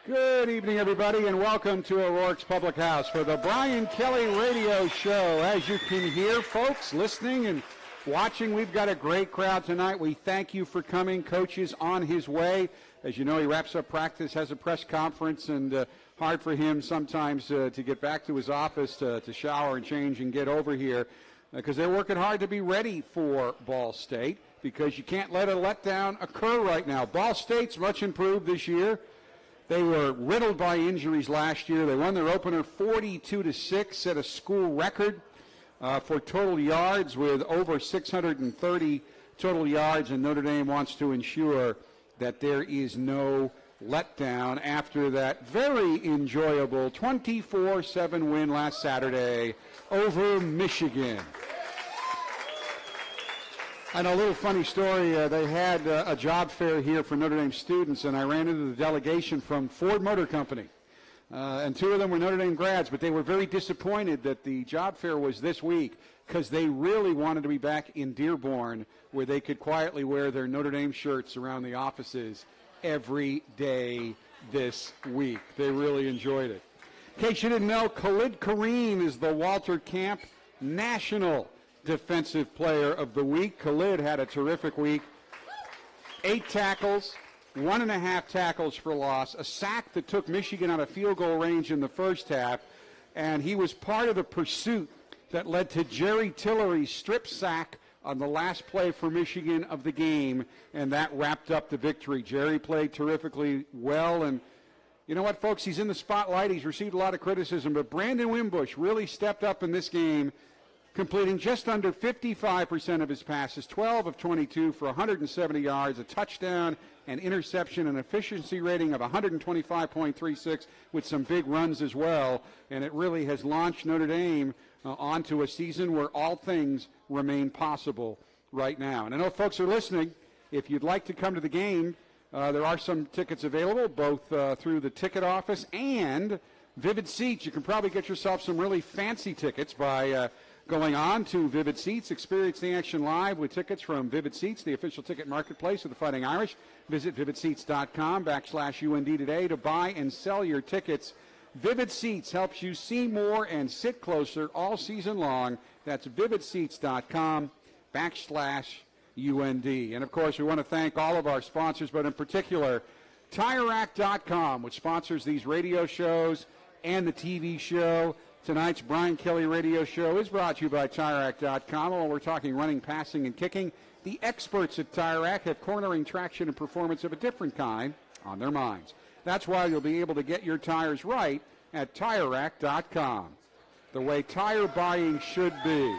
Good evening, everybody, and welcome to O'Rourke's Public House for the Brian Kelly Radio Show. As you can hear, folks, listening and watching, we've got a great crowd tonight. We thank you for coming. Coach is on his way. As you know, he wraps up practice, has a press conference, and hard for him sometimes to get back to his office to shower and change and get over here because they're working hard to be ready for Ball State because you can't let a letdown occur right now. Ball State's much improved this year. They were riddled by injuries last year. They won their opener 42-6, set a school record for total yards with over 630 total yards, and Notre Dame wants to ensure that there is no letdown after that very enjoyable 24-7 win last Saturday over Michigan. And a little funny story, they had a job fair here for Notre Dame students, and I ran into the delegation from Ford Motor Company. And two of them were Notre Dame grads, but they were very disappointed that the job fair was this week because they really wanted to be back in Dearborn where they could quietly wear their Notre Dame shirts around the offices every day this week. They really enjoyed it. In case you didn't know, Khalid Kareem is the Walter Camp National Defensive Player of the Week. Khalid had a terrific week. 8 tackles, 1.5 tackles for loss, a sack that took Michigan out of field goal range in the first half, and he was part of the pursuit that led to Jerry Tillery's strip sack on the last play for Michigan of the game, and that wrapped up the victory. Jerry played terrifically well, and you know what, folks? He's in the spotlight. He's received a lot of criticism, but Brandon Wimbush really stepped up in this game, completing just under 55% of his passes, 12 of 22 for 170 yards, a touchdown, an interception, an efficiency rating of 125.36 with some big runs as well. And it really has launched Notre Dame onto a season where all things remain possible right now. And I know folks are listening. If you'd like to come to the game, there are some tickets available, both through the ticket office and Vivid Seats. You can probably get yourself some really fancy tickets by going on to Vivid Seats. Experience the action live with tickets from Vivid Seats, the official ticket marketplace of the Fighting Irish. Visit vividseats.com/UND today to buy and sell your tickets. Vivid Seats helps you see more and sit closer all season long. That's vividseats.com/UND. And, of course, we want to thank all of our sponsors, but in particular, TireRack.com, which sponsors these radio shows and the TV show. Tonight's Brian Kelly Radio Show is brought to you by TireRack.com. While we're talking running, passing, and kicking, the experts at Tire Rack have cornering, traction, and performance of a different kind on their minds. That's why you'll be able to get your tires right at TireRack.com, the way tire buying should be.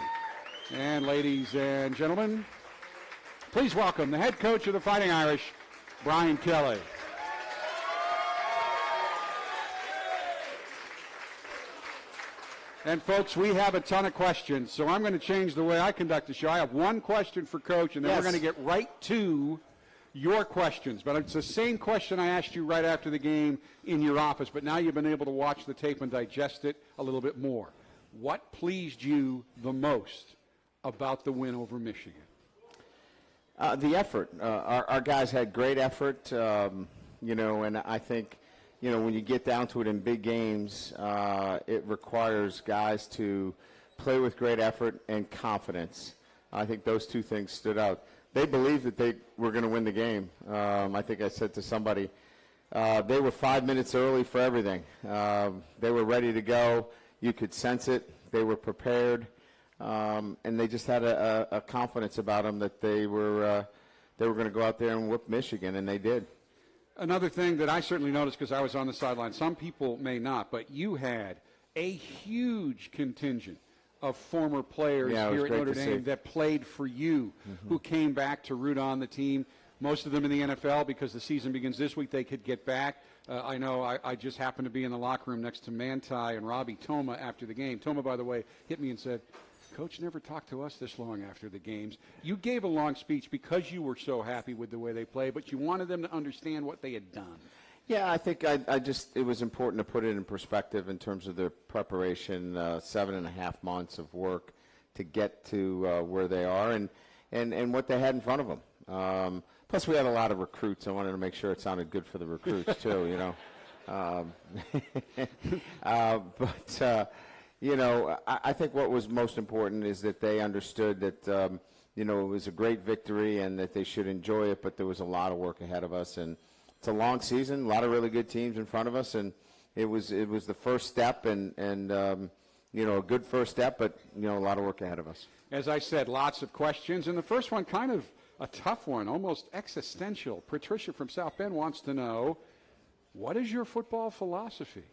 And ladies and gentlemen, please welcome the head coach of the Fighting Irish, Brian Kelly. And, folks, we have a ton of questions, so I'm going to change the way I conduct the show. I have one question for Coach, and then we're going to get right to your questions. But it's the same question I asked you right after the game in your office, but now you've been able to watch the tape and digest it a little bit more. What pleased you the most about the win over Michigan? The effort. Our guys had great effort, and I think – when you get down to it in big games, it requires guys to play with great effort and confidence. I think those two things stood out. They believed that they were going to win the game. I think I said to somebody, they were 5 minutes early for everything. They were ready to go. You could sense it. They were prepared. And they just had a confidence about them that they were going to go out there and whoop Michigan, and they did. Another thing that I certainly noticed because I was on the sideline, some people may not, but you had a huge contingent of former players here at Notre Dame that played for you, who came back to root on the team. Most of them in the NFL because the season begins this week. They could get back. I know I just happened to be in the locker room next to Manti and Robbie Toma after the game. Toma, by the way, hit me and said, Coach never talked to us this long after the games. You gave a long speech because you were so happy with the way they played, but you wanted them to understand what they had done. Yeah, I think it was important to put it in perspective in terms of their preparation, 7.5 months of work to get to where they are and what they had in front of them. Plus, we had a lot of recruits. I wanted to make sure it sounded good for the recruits, too, Um, I think what was most important is that they understood that, it was a great victory and that they should enjoy it, but there was a lot of work ahead of us. And it's a long season, a lot of really good teams in front of us, and it was the first step, and a good first step, but, a lot of work ahead of us. As I said, lots of questions, and the first one kind of a tough one, almost existential. Patricia from South Bend wants to know, what is your football philosophy?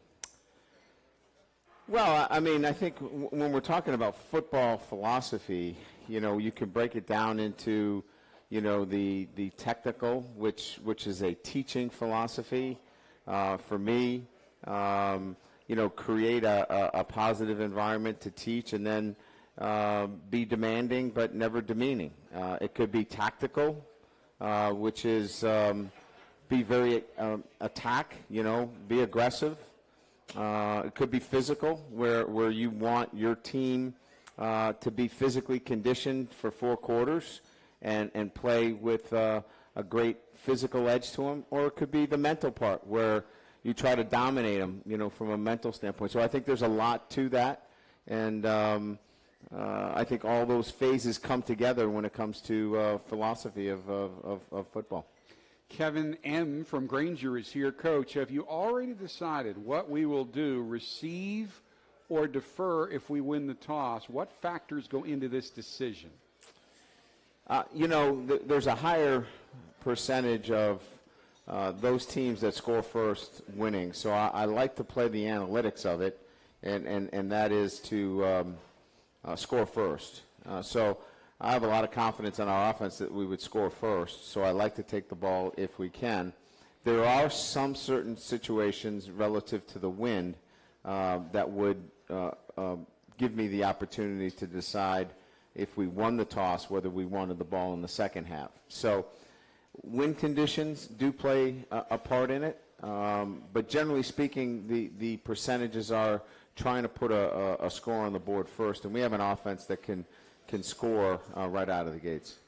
Well, I mean, I think when we're talking about football philosophy, you can break it down into, the technical, which is a teaching philosophy. For me, create a positive environment to teach, and then be demanding but never demeaning. It could be tactical, which is be very attack, be aggressive. It could be physical, where you want your team to be physically conditioned for 4 quarters and play with a great physical edge to them. Or it could be the mental part, where you try to dominate them, from a mental standpoint. So I think there's a lot to that, and I think all those phases come together when it comes to philosophy of football. Kevin M. from Granger is here. Coach, have you already decided what we will do, receive or defer if we win the toss? What factors go into this decision? There's a higher percentage of those teams that score first winning. So I like to play the analytics of it, and that is to score first. So I have a lot of confidence in our offense that we would score first, so I like to take the ball if we can. There are some certain situations relative to the wind that would give me the opportunity to decide if we won the toss, whether we wanted the ball in the second half. So wind conditions do play a part in it, but generally speaking, the percentages are trying to put a score on the board first, and we have an offense that can score right out of the gates.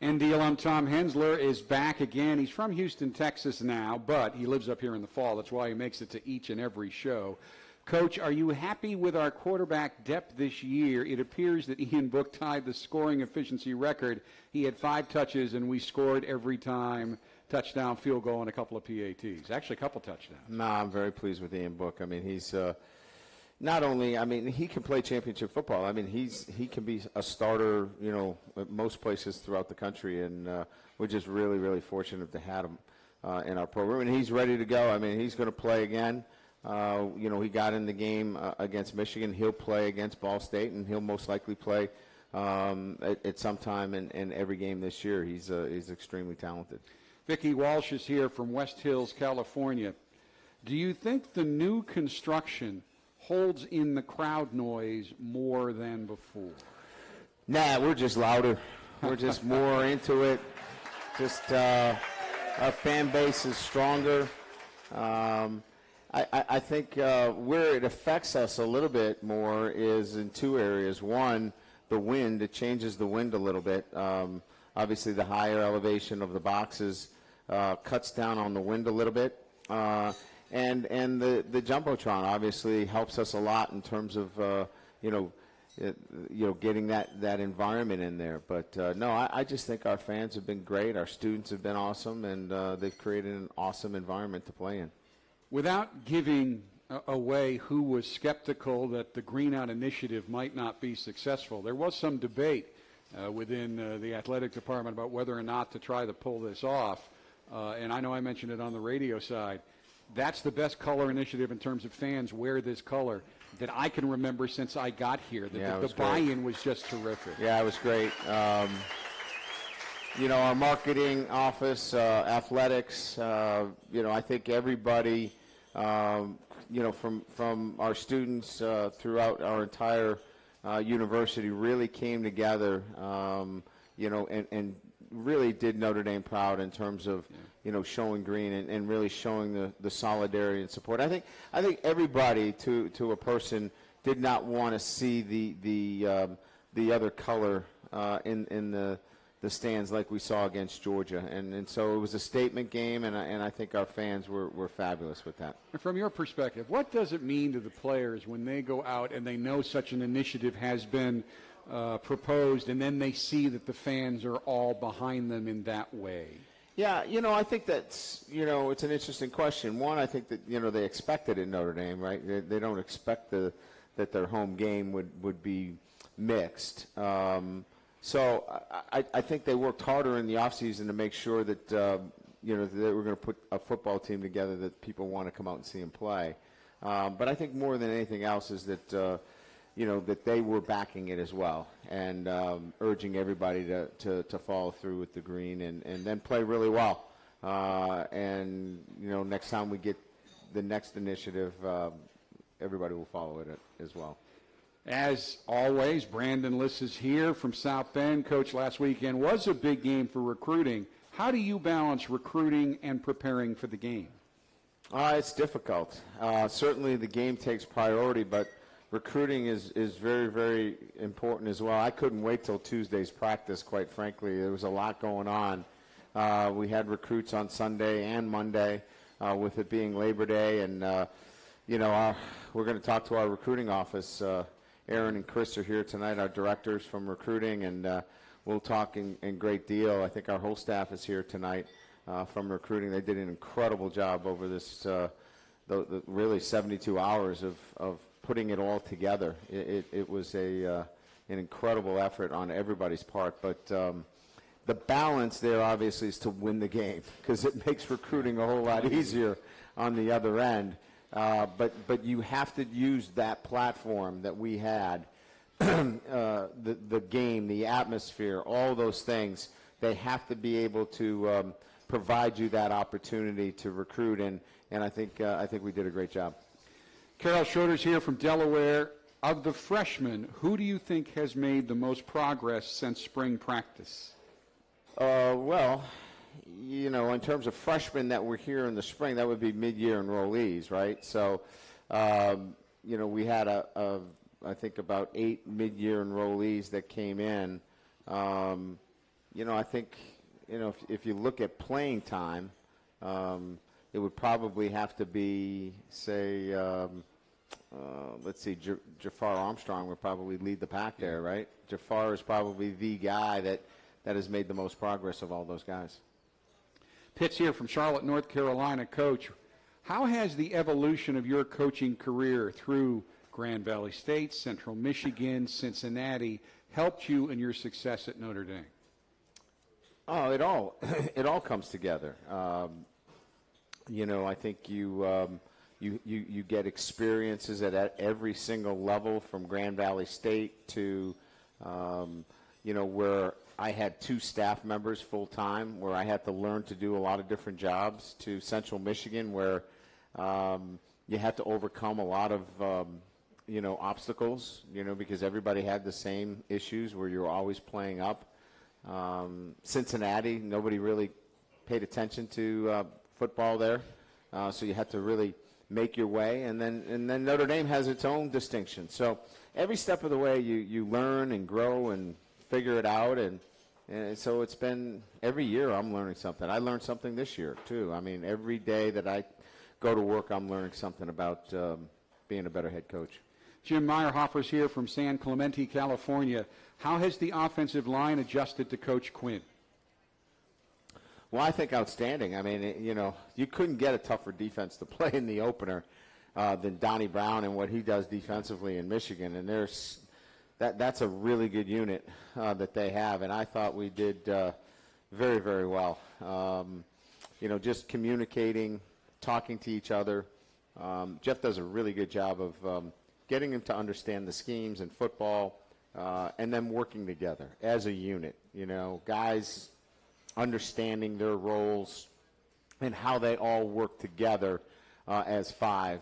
ND alum Tom Hensler is back again. He's from Houston, Texas now, but he lives up here in the fall. That's why he makes it to each and every show. Coach, are you happy with our quarterback depth this year? It appears that Ian Book tied the scoring efficiency record. He had 5 touches, and we scored every time, touchdown, field goal, and a couple of PATs. Actually, a couple touchdowns. No, I'm very pleased with Ian Book. I mean, he's not only, he can play championship football. I mean, he can be a starter, at most places throughout the country, and we're just really, really fortunate to have him in our program. And he's ready to go. I mean, he's going to play again. He got in the game against Michigan. He'll play against Ball State, and he'll most likely play at some time in every game this year. He's extremely talented. Vickie Walsh is here from West Hills, California. Do you think the new construction holds in the crowd noise more than before? Nah, we're just louder. We're just more into it. Just our fan base is stronger. I think where it affects us a little bit more is in 2 areas. One, the wind. It changes the wind a little bit. Obviously, the higher elevation of the boxes cuts down on the wind a little bit. And the Jumbotron obviously helps us a lot in terms of getting that environment in there. But no, I just think our fans have been great. Our students have been awesome, and they've created an awesome environment to play in. Without giving away who was skeptical that the Green Out Initiative might not be successful, there was some debate within the athletic department about whether or not to try to pull this off. And I know I mentioned it on the radio side. That's the best color initiative in terms of fans wear this color that I can remember since I got here. The buy-in was just terrific. Yeah, it was great. Our marketing office, athletics, I think everybody, from our students throughout our entire university really came together, and really did Notre Dame proud in terms of, showing green and really showing the solidarity and support. I think everybody, to a person, did not want to see the other color in the the stands like we saw against Georgia. And so it was a statement game, and I think our fans were fabulous with that. And from your perspective, what does it mean to the players when they go out and they know such an initiative has been proposed, and then they see that the fans are all behind them in that way? Yeah, I think that's, it's an interesting question. One, I think that, they expect it in Notre Dame, right? They don't expect that their home game would be mixed. So I think they worked harder in the offseason to make sure that, that they were going to put a football team together that people want to come out and see them play. But I think more than anything else is that, that they were backing it as well and urging everybody to follow through with the green and then play really well. And, next time we get the next initiative, everybody will follow it as well. As always, Brandon Liss is here from South Bend. Coach, last weekend was a big game for recruiting. How do you balance recruiting and preparing for the game? It's difficult. Certainly the game takes priority, but recruiting is very, very important as well. I couldn't wait till Tuesday's practice, quite frankly. There was a lot going on. We had recruits on Sunday and Monday with it being Labor Day. And, we're going to talk to our recruiting office. Aaron and Chris are here tonight, our directors from recruiting, and we'll talk in great deal. I think our whole staff is here tonight from recruiting. They did an incredible job over this the really 72 hours of putting it all together. It was an incredible effort on everybody's part, but the balance there obviously is to win the game because it makes recruiting a whole lot easier on the other end. But you have to use that platform that we had, the game, the atmosphere, all those things. They have to be able to provide you that opportunity to recruit, and I think we did a great job. Carol Schroeder's here from Delaware. Of the freshmen, who do you think has made the most progress since spring practice? Well, in terms of freshmen that were here in the spring, that would be mid-year enrollees, right? So, we had I think about 8 mid-year enrollees that came in. I think, if you look at playing time, it would probably have to be, say, let's see, Jafar Armstrong would probably lead the pack there, right? Jafar is probably the guy that has made the most progress of all those guys. Pitt's here from Charlotte, North Carolina. Coach, how has the evolution of your coaching career through Grand Valley State, Central Michigan, Cincinnati helped you in your success at Notre Dame? Oh, it all comes together. I think you get experiences at every single level, from Grand Valley State to where I had 2 staff members full-time, where I had to learn to do a lot of different jobs, to Central Michigan, where you had to overcome a lot of, obstacles, because everybody had the same issues where you were always playing up. Cincinnati, nobody really paid attention to football there, so you had to really make your way. And then Notre Dame has its own distinction. So every step of the way you learn and grow and figure it out, and so it's been every year I'm learning something. I learned something this year too. I mean, every day that I go to work, I'm learning something about being a better head coach. Jim Meyerhofer's here from San Clemente, California. How has the offensive line adjusted to Coach Quinn? Well, I think outstanding. I mean, you couldn't get a tougher defense to play in the opener than Donnie Brown and what he does defensively in Michigan. And that's a really good unit that they have, and I thought we did very, very well. Just communicating, talking to each other. Jeff does a really good job of getting them to understand the schemes in football, and then working together as a unit. Guys understanding their roles and how they all work together as 5,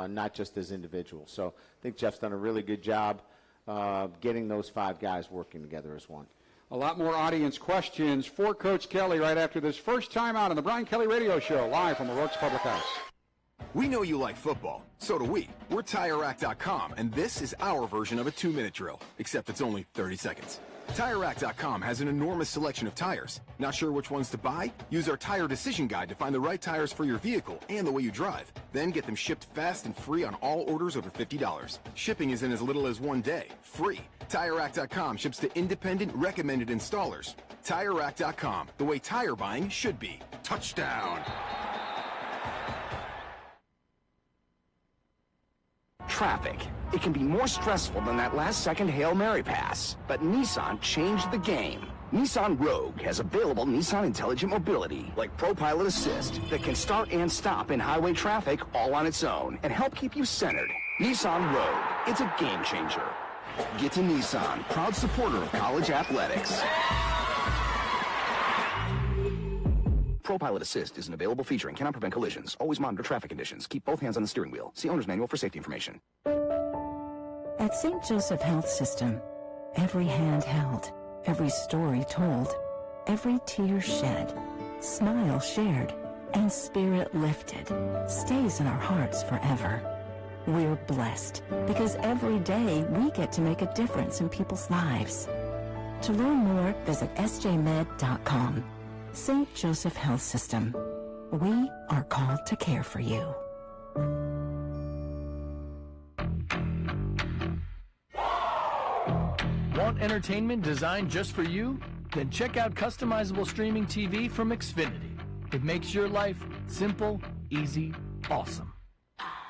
not just as individuals. So I think Jeff's done a really good job getting those 5 guys working together as one. A lot more audience questions for Coach Kelly right after this first time out on the Brian Kelly Radio Show, live from O'Rourke's Public House. We know you like football. So do we. We're TireRack.com, and this is our version of a 2-minute drill, except it's only 30 seconds. TireRack.com has an enormous selection of tires. Not sure which ones to buy? Use our Tire Decision Guide to find the right tires for your vehicle and the way you drive. Then get them shipped fast and free on all orders over $50. Shipping is in as little as 1 day. Free. TireRack.com ships to independent, recommended installers. TireRack.com, the way tire buying should be. Touchdown! Traffic. It can be more stressful than that last-second Hail Mary pass. But Nissan changed the game. Nissan Rogue has available Nissan Intelligent Mobility, like ProPilot Assist, that can start and stop in highway traffic all on its own and help keep you centered. Nissan Rogue. It's a game changer. Get to Nissan, proud supporter of college athletics. ProPilot Assist is an available feature and cannot prevent collisions. Always monitor traffic conditions. Keep both hands on the steering wheel. See owner's manual for safety information. At St. Joseph Health System, every hand held, every story told, every tear shed, smile shared, and spirit lifted stays in our hearts forever. We're blessed because every day we get to make a difference in people's lives. To learn more, visit sjmed.com. St. Joseph Health System. We are called to care for you. Want entertainment designed just for you? Then check out customizable streaming TV from Xfinity. It makes your life simple, easy, awesome.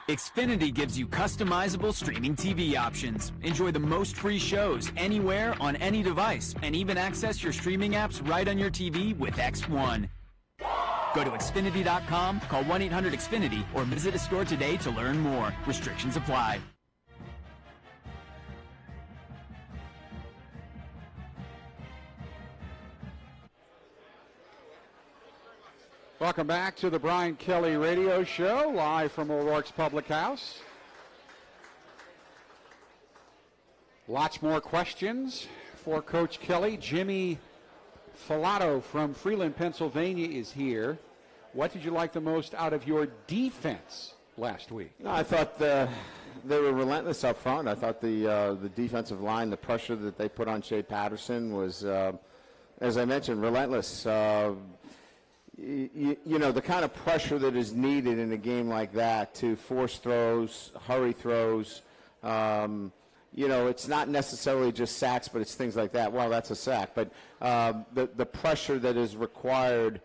Xfinity gives you customizable streaming TV options. Enjoy the most free shows anywhere on any device and even access your streaming apps right on your TV with X1. Go to Xfinity.com, call 1-800-XFINITY, or visit a store today to learn more. Restrictions apply. Welcome back to the Brian Kelly Radio Show, live from O'Rourke's Public House. Lots more questions for Coach Kelly. Jimmy Filato from Freeland, Pennsylvania is here. What did you like the most out of your defense last week? No, I thought they were relentless up front. I thought the defensive line, the pressure that they put on Shea Patterson was, as I mentioned, relentless. You know, the kind of pressure that is needed in a game like that to force throws, hurry throws. You know, it's not necessarily just sacks, but it's things like that. Well, that's a sack. But the pressure that is required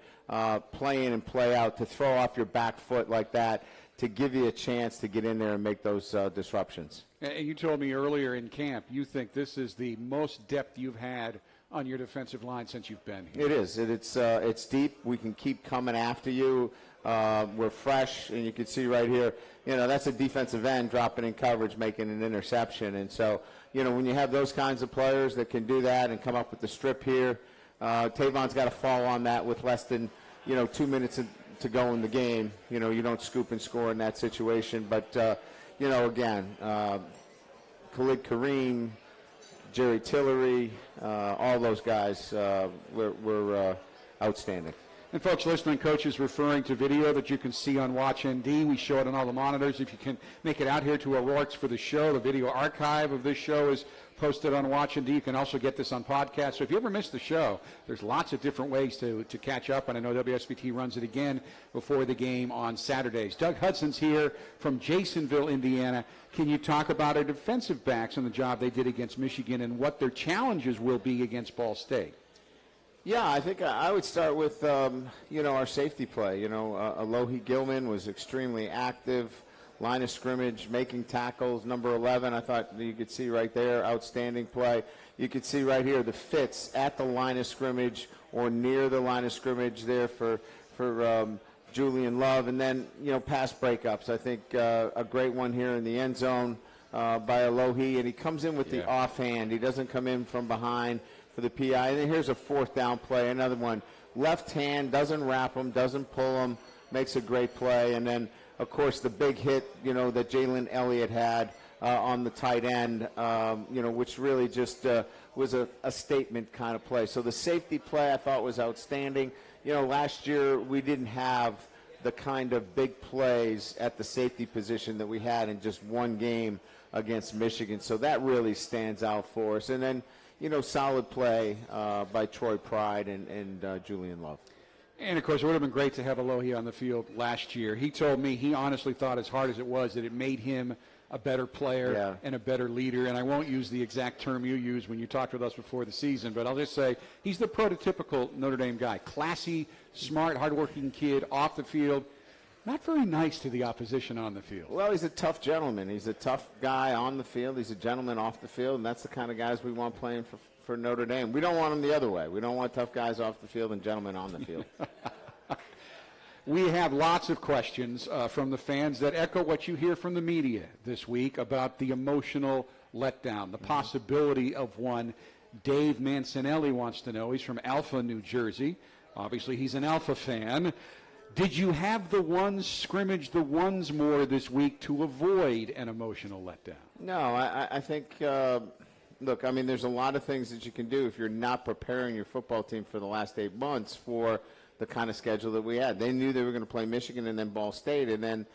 play in and play out to throw off your back foot like that to give you a chance to get in there and make those disruptions. And you told me earlier in camp you think this is the most depth you've had on your defensive line since you've been here. It is. It's deep. We can keep coming after you. We're fresh, and you can see right here, you know, that's a defensive end dropping in coverage, making an interception. And so, you know, when you have those kinds of players that can do that and come up with the strip here, Tavon's got to fall on that with less than, 2 minutes to go in the game. You know, you don't scoop and score in that situation. But, again, Khalid Kareem, Jerry Tillery, all those guys were outstanding. And folks listening, Coach is referring to video that you can see on WatchND. We show it on all the monitors. If you can make it out here to O'Rourke's for the show, the video archive of this show is posted on WatchND. You can also get this on podcast. So if you ever missed the show, there's lots of different ways to catch up. And I know WSBT runs it again before the game on Saturdays. Doug Hudson's here from Jasonville, Indiana. Can you talk about our defensive backs and the job they did against Michigan and what their challenges will be against Ball State? Yeah, I think I would start with, our safety play. Alohi Gilman was extremely active, line of scrimmage, making tackles. Number 11, I thought you could see right there, outstanding play. You could see right here the fits at the line of scrimmage or near the line of scrimmage there for Julian Love. And then, pass breakups. I think a great one here in the end zone by Alohi. And he comes in with the offhand. He doesn't come in from behind for the PI. And then here's a fourth down play, another one. Left hand, doesn't wrap him, doesn't pull him, makes a great play. And then, of course, the big hit, that Jalen Elliott had on the tight end, which really just was a statement kind of play. So the safety play I thought was outstanding. Last year we didn't have the kind of big plays at the safety position that we had in just one game against Michigan. So that really stands out for us. And then, solid play by Troy Pride and Julian Love. And, of course, it would have been great to have Alohi on the field last year. He told me he honestly thought, as hard as it was, that it made him a better player and a better leader. And I won't use the exact term you used when you talked with us before the season, but I'll just say he's the prototypical Notre Dame guy. Classy, smart, hardworking kid off the field. Not very nice to the opposition on the field. Well, he's a tough gentleman. He's a tough guy on the field. He's a gentleman off the field, and that's the kind of guys we want playing for Notre Dame. We don't want them the other way. We don't want tough guys off the field and gentlemen on the field. We have lots of questions from the fans that echo what you hear from the media this week about the emotional letdown, the possibility of one. Dave Mancinelli wants to know. He's from Alpha, New Jersey. Obviously, he's an Alpha fan. Did you have the ones scrimmage the ones more this week to avoid an emotional letdown? No, I think, look, I mean, there's a lot of things that you can do if you're not preparing your football team for the last 8 months for the kind of schedule that we had. They knew they were going to play Michigan and then Ball State, and then,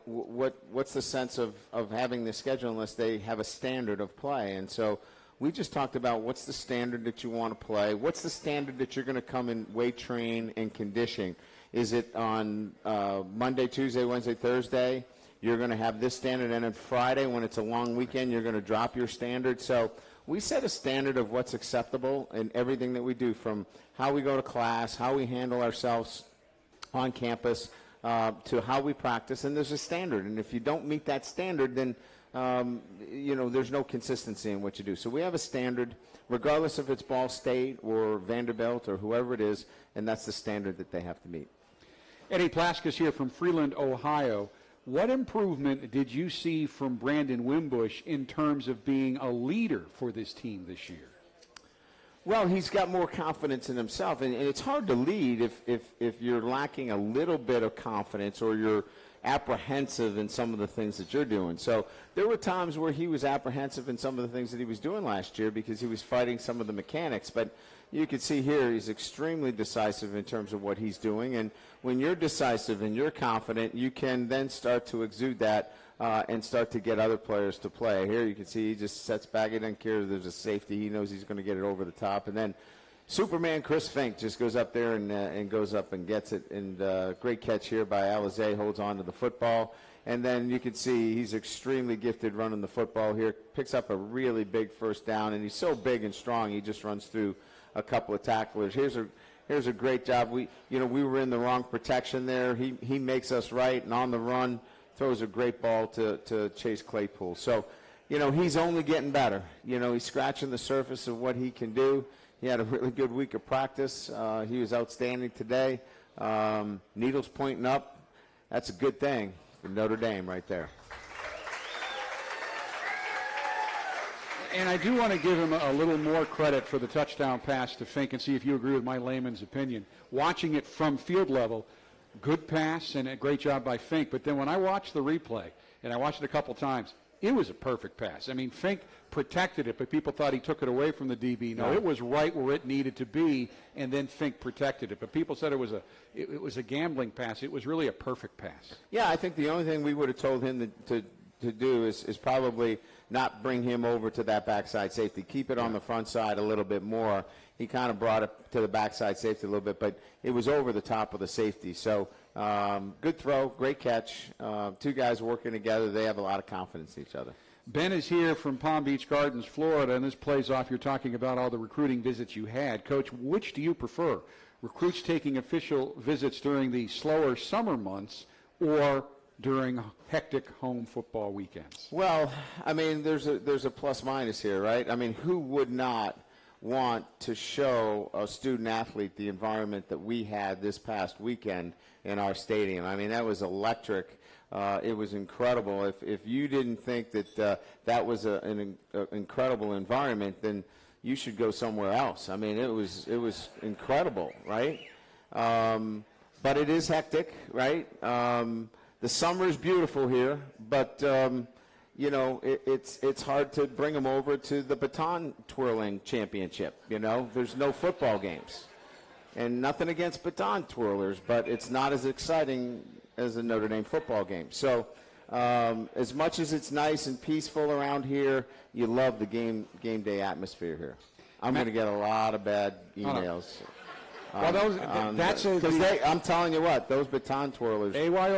what's the sense of having the schedule unless they have a standard of play? And so we just talked about what's the standard that you want to play, what's the standard that you're going to come and weight train and conditioning. Is it on Monday, Tuesday, Wednesday, Thursday? You're going to have this standard, and on Friday, when it's a long weekend, you're going to drop your standard. So we set a standard of what's acceptable in everything that we do, from how we go to class, how we handle ourselves on campus, to how we practice, and there's a standard. And if you don't meet that standard, then there's no consistency in what you do. So we have a standard, regardless if it's Ball State or Vanderbilt or whoever it is, and that's the standard that they have to meet. Eddie Plaskis here from Freeland, Ohio. What improvement did you see from Brandon Wimbush in terms of being a leader for this team this year? Well, he's got more confidence in himself, and it's hard to lead if you're lacking a little bit of confidence or you're apprehensive in some of the things that you're doing. So there were times where he was apprehensive in some of the things that he was doing last year because he was fighting some of the mechanics. But you can see here he's extremely decisive in terms of what he's doing. And when you're decisive and you're confident, you can then start to exude that and start to get other players to play. Here you can see he just sets back. He doesn't care if there's a safety. He knows he's going to get it over the top. And then Superman Chris Fink just goes up there and goes up and gets it. And great catch here by Alizé, holds on to the football. And then you can see he's extremely gifted running the football here. Picks up a really big first down, and he's so big and strong he just runs through a couple of tacklers. Here's a great job. We were in the wrong protection there. He makes us right, and on the run throws a great ball to Chase Claypool. So, he's only getting better. He's scratching the surface of what he can do. He had a really good week of practice. He was outstanding today. Needles pointing up. That's a good thing for Notre Dame right there. And I do want to give him a little more credit for the touchdown pass to Fink and see if you agree with my layman's opinion. Watching it from field level, good pass and a great job by Fink. But then when I watched the replay, and I watched it a couple times, it was a perfect pass. I mean, Fink protected it, but people thought he took it away from the DB. No, it was right where it needed to be, and then Fink protected it. But people said it was a gambling pass. It was really a perfect pass. Yeah, I think the only thing we would have told him to do is probably not bring him over to that backside safety. Keep it on the front side a little bit more. He kind of brought it to the backside safety a little bit, but it was over the top of the safety. So good throw, great catch. Two guys working together. They have a lot of confidence in each other. Ben is here from Palm Beach Gardens, Florida, and this plays off. You're talking about all the recruiting visits you had. Coach, which do you prefer? Recruits taking official visits during the slower summer months or during hectic home football weekends? Well, I mean, there's a plus minus here, right? I mean, who would not want to show a student athlete the environment that we had this past weekend in our stadium? I mean, that was electric. It was incredible. If you didn't think that that was an incredible environment, then you should go somewhere else. I mean, it was incredible, right? But it is hectic, right? The summer is beautiful here, but it's hard to bring them over to the baton twirling championship. There's no football games, and nothing against baton twirlers, but it's not as exciting as a Notre Dame football game. So As much as it's nice and peaceful around here, you love the game day atmosphere here. I'm going to get a lot of bad emails. I'm telling you what, those baton twirlers,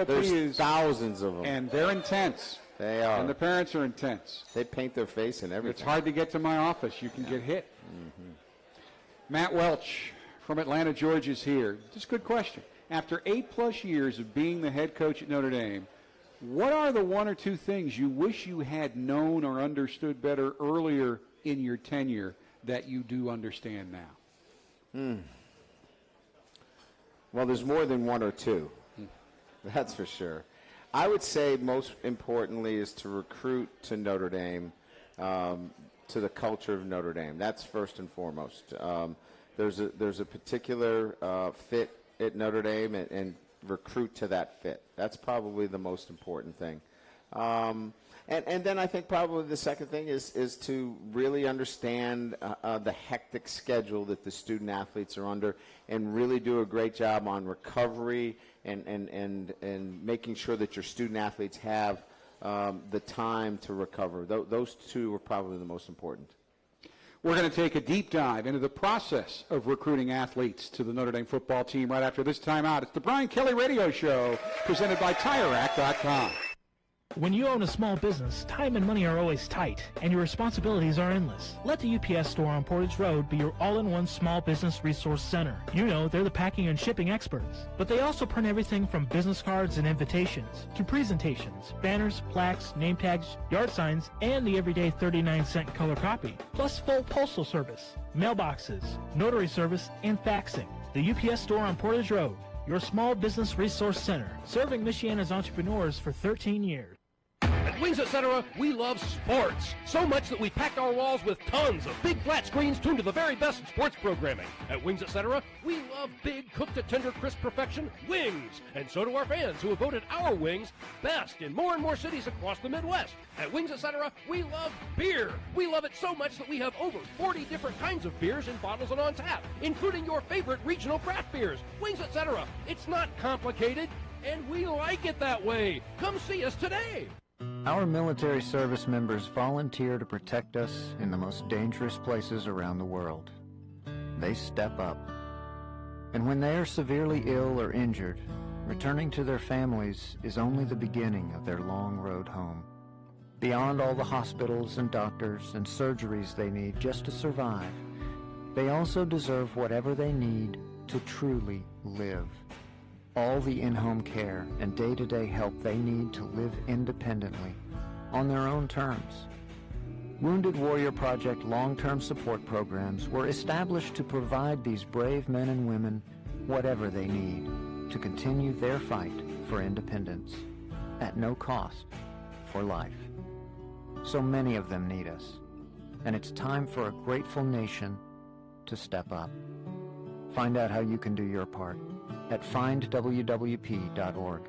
there's thousands of them. And they're intense. They are. And the parents are intense. They paint their face and everything. It's hard to get to my office. You can get hit. Mm-hmm. Matt Welch from Atlanta, Georgia is here. Just a good question. After 8+ years of being the head coach at Notre Dame, what are the one or two things you wish you had known or understood better earlier in your tenure that you do understand now? Well, there's more than one or two. That's for sure. I would say most importantly is to recruit to Notre Dame, to the culture of Notre Dame. That's first and foremost. There's a particular fit at Notre Dame and recruit to that fit. That's probably the most important thing. And then I think probably the second thing is to really understand the hectic schedule that the student athletes are under and really do a great job on recovery and making sure that your student athletes have the time to recover. Those two are probably the most important. We're going to take a deep dive into the process of recruiting athletes to the Notre Dame football team right after this timeout. It's the Brian Kelly Radio Show presented by TireRack.com. When you own a small business, time and money are always tight, and your responsibilities are endless. Let the UPS store on Portage Road be your all-in-one small business resource center. You know, they're the packing and shipping experts. But they also print everything from business cards and invitations to presentations, banners, plaques, name tags, yard signs, and the everyday 39-cent color copy. Plus full postal service, mailboxes, notary service, and faxing. The UPS store on Portage Road, your small business resource center, serving Michiana's entrepreneurs for 13 years. At Wings Etc., we love sports. So much that we packed our walls with tons of big flat screens tuned to the very best sports programming. At Wings Etc., we love big, cooked to tender, crisp perfection wings. And so do our fans who have voted our wings best in more and more cities across the Midwest. At Wings Etc., we love beer. We love it so much that we have over 40 different kinds of beers in bottles and on tap, including your favorite regional craft beers. Wings Etc., it's not complicated, and we like it that way. Come see us today. Our military service members volunteer to protect us in the most dangerous places around the world. They step up. And when they are severely ill or injured, returning to their families is only the beginning of their long road home. Beyond all the hospitals and doctors and surgeries they need just to survive, they also deserve whatever they need to truly live. All the in-home care and day-to-day help they need to live independently, on their own terms. Wounded Warrior Project long-term support programs were established to provide these brave men and women whatever they need to continue their fight for independence, at no cost, for life. So many of them need us, and it's time for a grateful nation to step up. Find out how you can do your part at findwwp.org.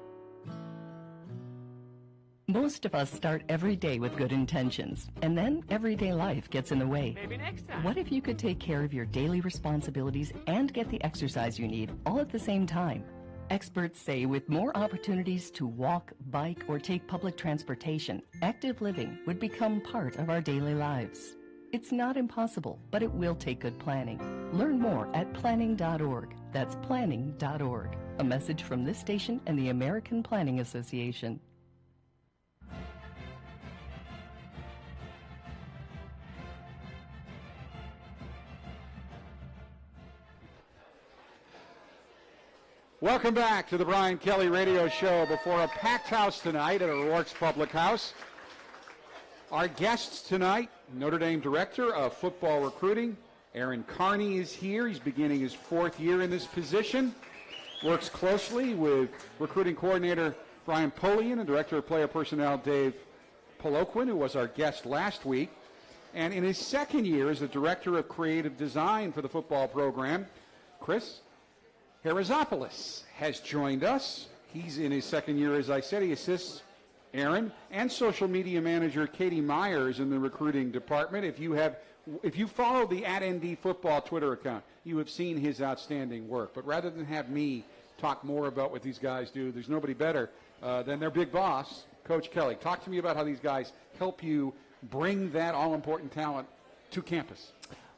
Most of us start every day with good intentions, and then everyday life gets in the way. Maybe next time. What if you could take care of your daily responsibilities and get the exercise you need all at the same time? Experts say with more opportunities to walk, bike, or take public transportation, active living would become part of our daily lives. It's not impossible, but it will take good planning. Learn more at planning.org. That's planning.org. A message from this station and the American Planning Association. Welcome back to the Brian Kelly Radio Show before a packed house tonight at O'Rourke's Public House. Our guests tonight, Notre Dame Director of Football Recruiting, Aaron Carney is here. He's beginning his 4th year in this position. Works closely with recruiting coordinator Brian Polian and Director of Player Personnel Dave Poloquin, who was our guest last week. And in his 2nd year as the Director of Creative Design for the football program, Chris Harizopoulos has joined us. He's in his 2nd year, as I said. He assists Aaron and social media manager Katie Myers in the recruiting department. If you follow the @ND Football Twitter account, you have seen his outstanding work. But rather than have me talk more about what these guys do, there's nobody better than their big boss, Coach Kelly. Talk to me about how these guys help you bring that all-important talent to campus.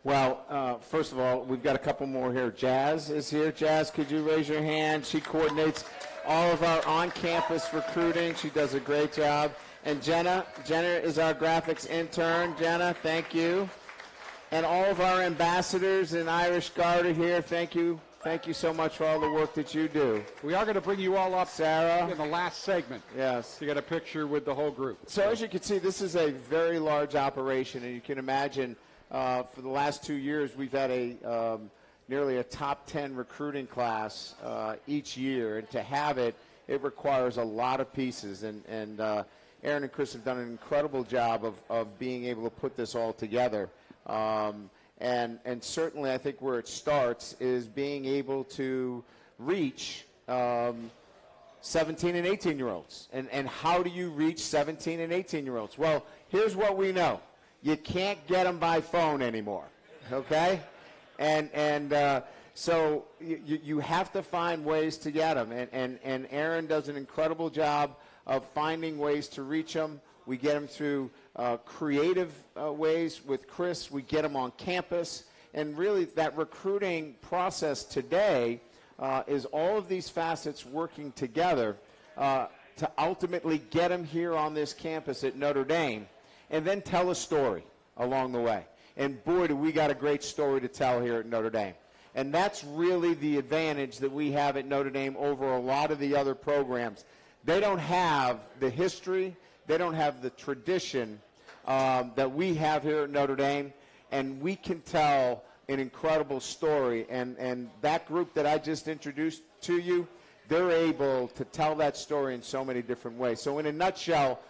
Well, first of all, we've got a couple more here. Jazz is here. Jazz, could you raise your hand? She coordinates all of our on-campus recruiting. She does a great job. And Jenna is our graphics intern. Jenna, thank you. And all of our ambassadors and Irish Guard are here. Thank you. Thank you so much for all the work that you do. We are going to bring you all up, Sarah, in the last segment. Yes. To get a picture with the whole group. So as you can see, this is a very large operation, and you can imagine for the last 2 years we've had nearly a top 10 recruiting class each year, and to have it requires a lot of pieces. And Aaron and Chris have done an incredible job of being able to put this all together. And certainly I think where it starts is being able to reach 17 and 18-year-olds. And how do you reach 17 and 18-year-olds? Well, here's what we know. You can't get them by phone anymore, okay? So you have to find ways to get them. And Aaron does an incredible job of finding ways to reach them. We get them through creative ways with Chris. We get them on campus. And really that recruiting process today is all of these facets working together to ultimately get them here on this campus at Notre Dame and then tell a story along the way. And boy, do we got a great story to tell here at Notre Dame. And that's really the advantage that we have at Notre Dame over a lot of the other programs. They don't have the history, they don't have the tradition that we have here at Notre Dame, and we can tell an incredible story. And that group that I just introduced to you, they're able to tell that story in so many different ways. So in a nutshell,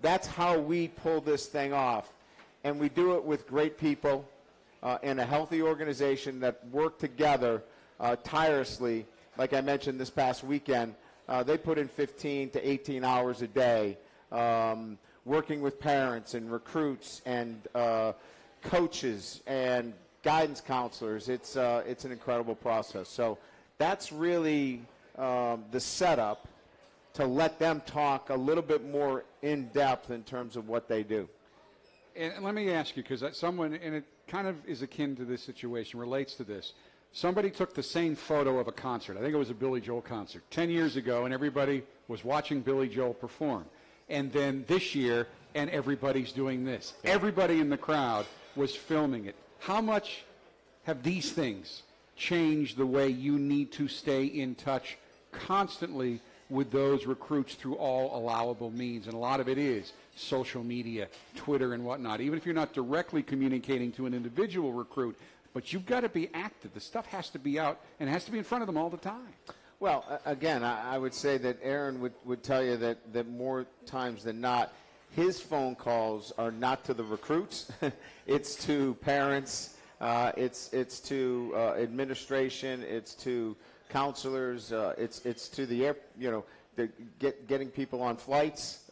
that's how we pull this thing off. And we do it with great people in a healthy organization that work together tirelessly. Like I mentioned this past weekend, they put in 15 to 18 hours a day working with parents and recruits and coaches and guidance counselors. It's an incredible process. So that's really the setup to let them talk a little bit more in depth in terms of what they do. And let me ask you, because someone, and it kind of is akin to this situation, relates to this. Somebody took the same photo of a concert. I think it was a Billy Joel concert 10 years ago, and everybody was watching Billy Joel perform. And then this year, and everybody's doing this. Everybody in the crowd was filming it. How much have these things changed the way you need to stay in touch constantly with those recruits through all allowable means? And a lot of it is social media, Twitter and whatnot. Even if you're not directly communicating to an individual recruit, but you've got to be active. The stuff has to be out and it has to be in front of them all the time. Well, again, I would say that Aaron would tell you that more times than not, his phone calls are not to the recruits. It's to parents. It's to administration. It's to counselors. It's to the air. Getting people on flights.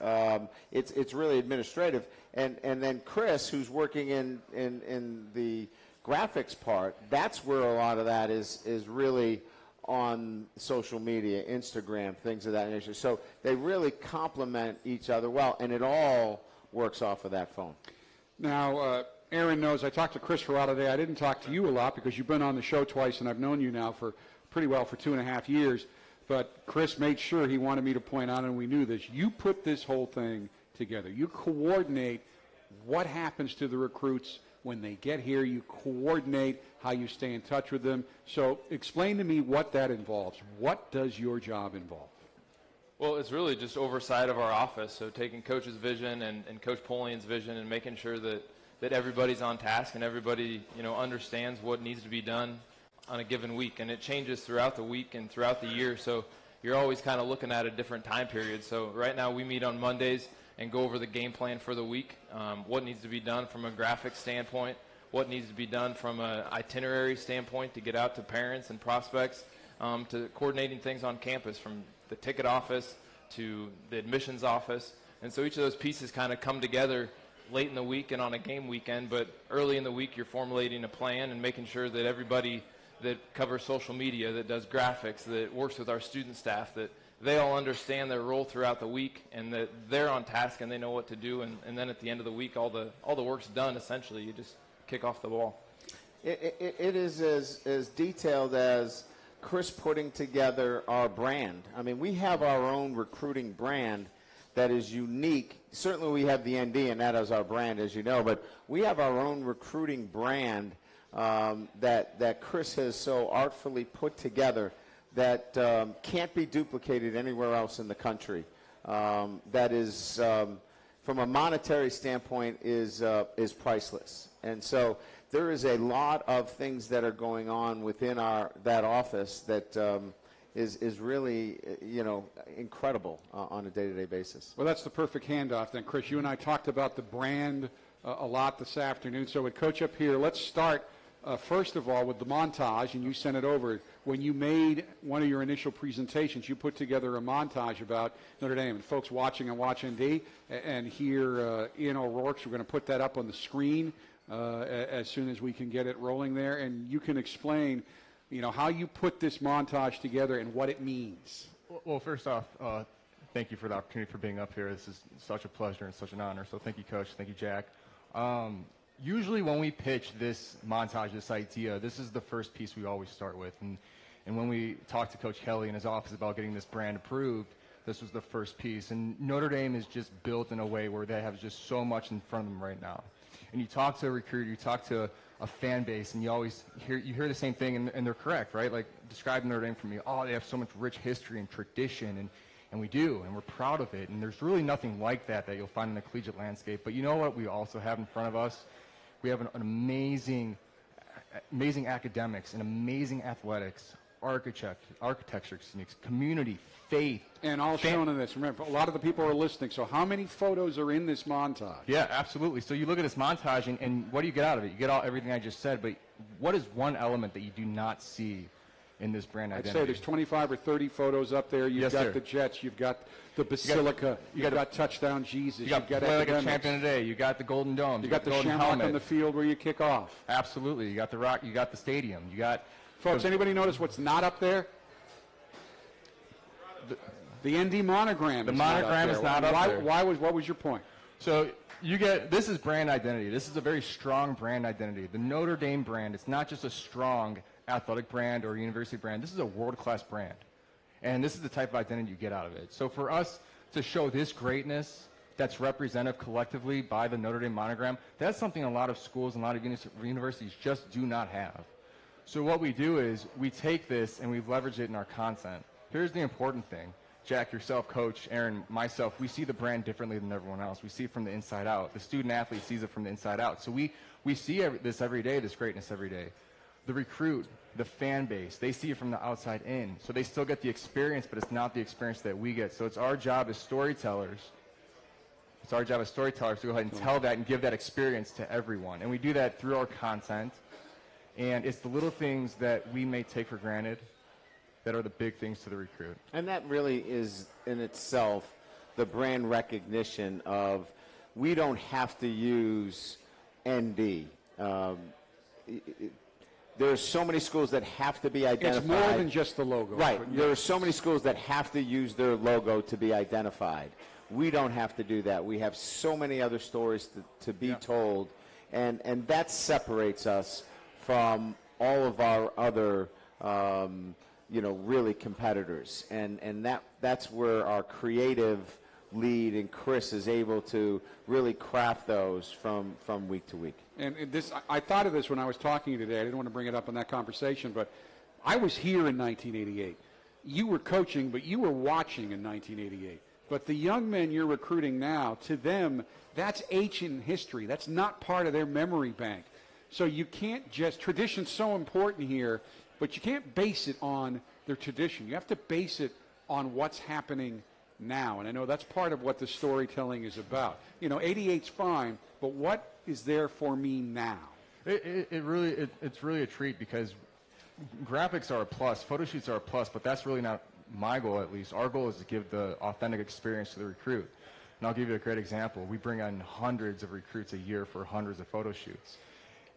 It's really administrative. And then Chris, who's working in the graphics part, that's where a lot of that is really on social media, Instagram, things of that nature. So they really complement each other well, and it all works off of that phone. Now, Aaron knows I talked to Chris for a while today. I didn't talk to you a lot because you've been on the show twice, and I've known you now for pretty well for 2.5 years. But Chris made sure he wanted me to point out, and we knew this, you put this whole thing together. You coordinate what happens to the recruits when they get here. You coordinate how you stay in touch with them. So explain to me what that involves. What does your job involve? Well, it's really just oversight of our office, so taking Coach's vision and Coach Polian's vision and making sure that everybody's on task and everybody understands what needs to be done on a given week. And it changes throughout the week and throughout the year, so you're always kind of looking at a different time period. So right now we meet on Mondays and go over the game plan for the week, what needs to be done from a graphic standpoint, what needs to be done from an itinerary standpoint to get out to parents and prospects, to coordinating things on campus from the ticket office to the admissions office. And so each of those pieces kind of come together late in the week and on a game weekend, but early in the week you're formulating a plan and making sure that everybody that covers social media, that does graphics, that works with our student staff, that they all understand their role throughout the week and that they're on task and they know what to do. And then at the end of the week, all the work's done, essentially. You just kick off the ball. It is as detailed as Chris putting together our brand. I mean, we have our own recruiting brand that is unique. Certainly we have the ND, and that is our brand, as you know, but we have our own recruiting brand that Chris has so artfully put together that can't be duplicated anywhere else in the country. That is, from a monetary standpoint, is priceless. And so there is a lot of things that are going on within that office that is really, incredible on a day-to-day basis. Well, that's the perfect handoff then, Chris. You and I talked about the brand a lot this afternoon. So with Coach up here, let's start first of all with the montage, and you sent it over. When you made one of your initial presentations, you put together a montage about Notre Dame. And folks watching on Watch ND and here Ian O'Rourke's, we're going to put that up on the screen as soon as we can get it rolling there. And you can explain, how you put this montage together and what it means. Well, first off, thank you for the opportunity for being up here. This is such a pleasure and such an honor. So thank you, Coach. Thank you, Jack. Usually when we pitch this montage, this idea, this is the first piece we always start with. And when we talked to Coach Kelly in his office about getting this brand approved, this was the first piece. And Notre Dame is just built in a way where they have just so much in front of them right now. And you talk to a recruiter, you talk to a fan base, and you always hear the same thing, and they're correct, right? Like, describe Notre Dame for me. Oh, they have so much rich history and tradition, and we do, and we're proud of it. And there's really nothing like that you'll find in the collegiate landscape. But you know what we also have in front of us? We have an amazing academics and amazing athletics, architecture, community, faith. And all shown in this. Remember, a lot of the people are listening. So how many photos are in this montage? Yeah, absolutely. So you look at this montage, and what do you get out of it? You get everything I just said, but what is one element that you do not see in this brand identity? I'd say there's 25 or 30 photos up there. You've got the Jets. You've got the Basilica. You've got Touchdown Jesus. You've got Play Like a Champion Today. You got the Golden Dome. You got the Shamrock on the field where you kick off. Absolutely. You got the Rock. You got the stadium. You got. Folks, anybody notice what's not up there? The ND monogram. The monogram is not up there. What was your point? So this is brand identity. This is a very strong brand identity. The Notre Dame brand, it's not just a strong athletic brand or university brand. This is a world-class brand. And this is the type of identity you get out of it. So for us to show this greatness that's represented collectively by the Notre Dame monogram, that's something a lot of schools and a lot of universities just do not have. So what we do is we take this and we leverage it in our content. Here's the important thing. Jack, yourself, Coach, Aaron, myself, we see the brand differently than everyone else. We see it from the inside out. The student-athlete sees it from the inside out. So we see this every day, this greatness every day. The recruit, the fan base, they see it from the outside in. So they still get the experience, but it's not the experience that we get. So it's our job as storytellers. It's our job as storytellers to go ahead and tell that and give that experience to everyone. And we do that through our content. And it's the little things that we may take for granted that are the big things to the recruit. And that really is in itself the brand recognition of we don't have to use ND. There are so many schools that have to be identified. It's more than just the logo. Right. There are so many schools that have to use their logo to be identified. We don't have to do that. We have so many other stories to be told, and that separates us from all of our other really competitors, and that's where our creative lead and Chris is able to really craft those from week to week. And this, I thought of this when I was talking today. I didn't want to bring it up in that conversation, but I was here in 1988. You were coaching, but you were watching in 1988. But the young men you're recruiting now, to them, that's ancient history. That's not part of their memory bank. So you can't just, tradition's so important here, but you can't base it on their tradition. You have to base it on what's happening now. And I know that's part of what the storytelling is about. 88's fine, but what is there for me now? It's really a treat because graphics are a plus, photo shoots are a plus, but that's really not my goal, at least. Our goal is to give the authentic experience to the recruit. And I'll give you a great example. We bring on hundreds of recruits a year for hundreds of photo shoots.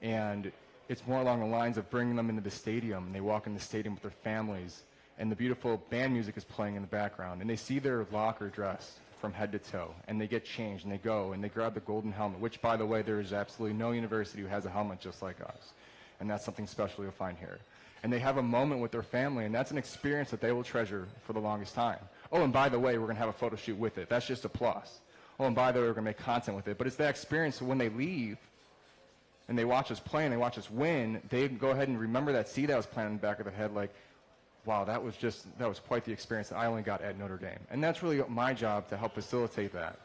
And it's more along the lines of bringing them into the stadium. And they walk in the stadium with their families. and the beautiful band music is playing in the background, and they see their locker dressed from head to toe, and they get changed, and they go, and they grab the golden helmet, which, by the way, there is absolutely no university who has a helmet just like us, and that's something special you'll find here. And they have a moment with their family, and that's an experience that they will treasure for the longest time. Oh, and by the way, we're going to have a photo shoot with it. That's just a plus. Oh, and by the way, we're going to make content with it. But it's that experience when they leave and they watch us play and they watch us win, they go ahead and remember that seed that was planted in the back of their head, like, wow, that was quite the experience that I only got at Notre Dame. And that's really my job, to help facilitate that.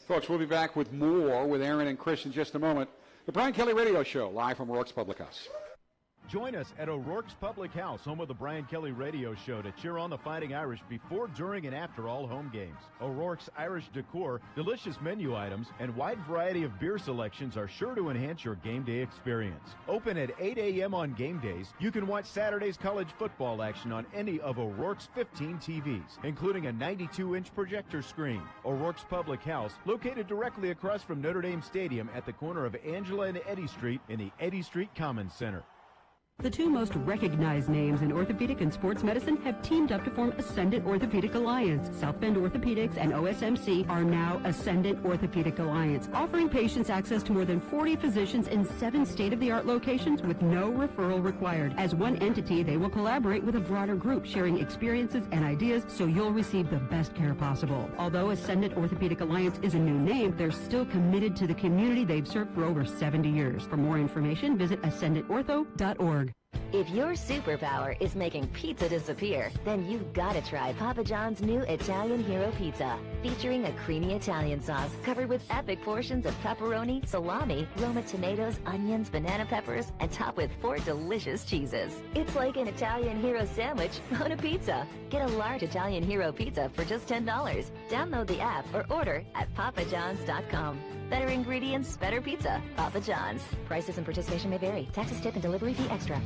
Folks, we'll be back with more with Aaron and Chris in just a moment. The Brian Kelly Radio Show, live from O'Rourke's Public House. Join us at O'Rourke's Public House, home of the Brian Kelly Radio Show, to cheer on the Fighting Irish before, during, and after all home games. O'Rourke's Irish decor, delicious menu items, and wide variety of beer selections are sure to enhance your game day experience. Open at 8 a.m. on game days, you can watch Saturday's college football action on any of O'Rourke's 15 TVs, including a 92-inch projector screen. O'Rourke's Public House, located directly across from Notre Dame Stadium at the corner of Angela and Eddy Street in the Eddy Street Commons Center. The two most recognized names in orthopedic and sports medicine have teamed up to form Ascendant Orthopedic Alliance. South Bend Orthopedics and OSMC are now Ascendant Orthopedic Alliance, offering patients access to more than 40 physicians in 7 state-of-the-art locations with no referral required. As one entity, they will collaborate with a broader group, sharing experiences and ideas so you'll receive the best care possible. Although Ascendant Orthopedic Alliance is a new name, they're still committed to the community they've served for over 70 years. For more information, visit ascendantortho.org. If your superpower is making pizza disappear, then you've got to try Papa John's new Italian Hero Pizza. Featuring a creamy Italian sauce covered with epic portions of pepperoni, salami, Roma tomatoes, onions, banana peppers, and topped with 4 delicious cheeses. It's like an Italian Hero sandwich on a pizza. Get a large Italian Hero Pizza for just $10. Download the app or order at papajohns.com. Better ingredients, better pizza. Papa John's. Prices and participation may vary. Taxes, tip, and delivery fee extra.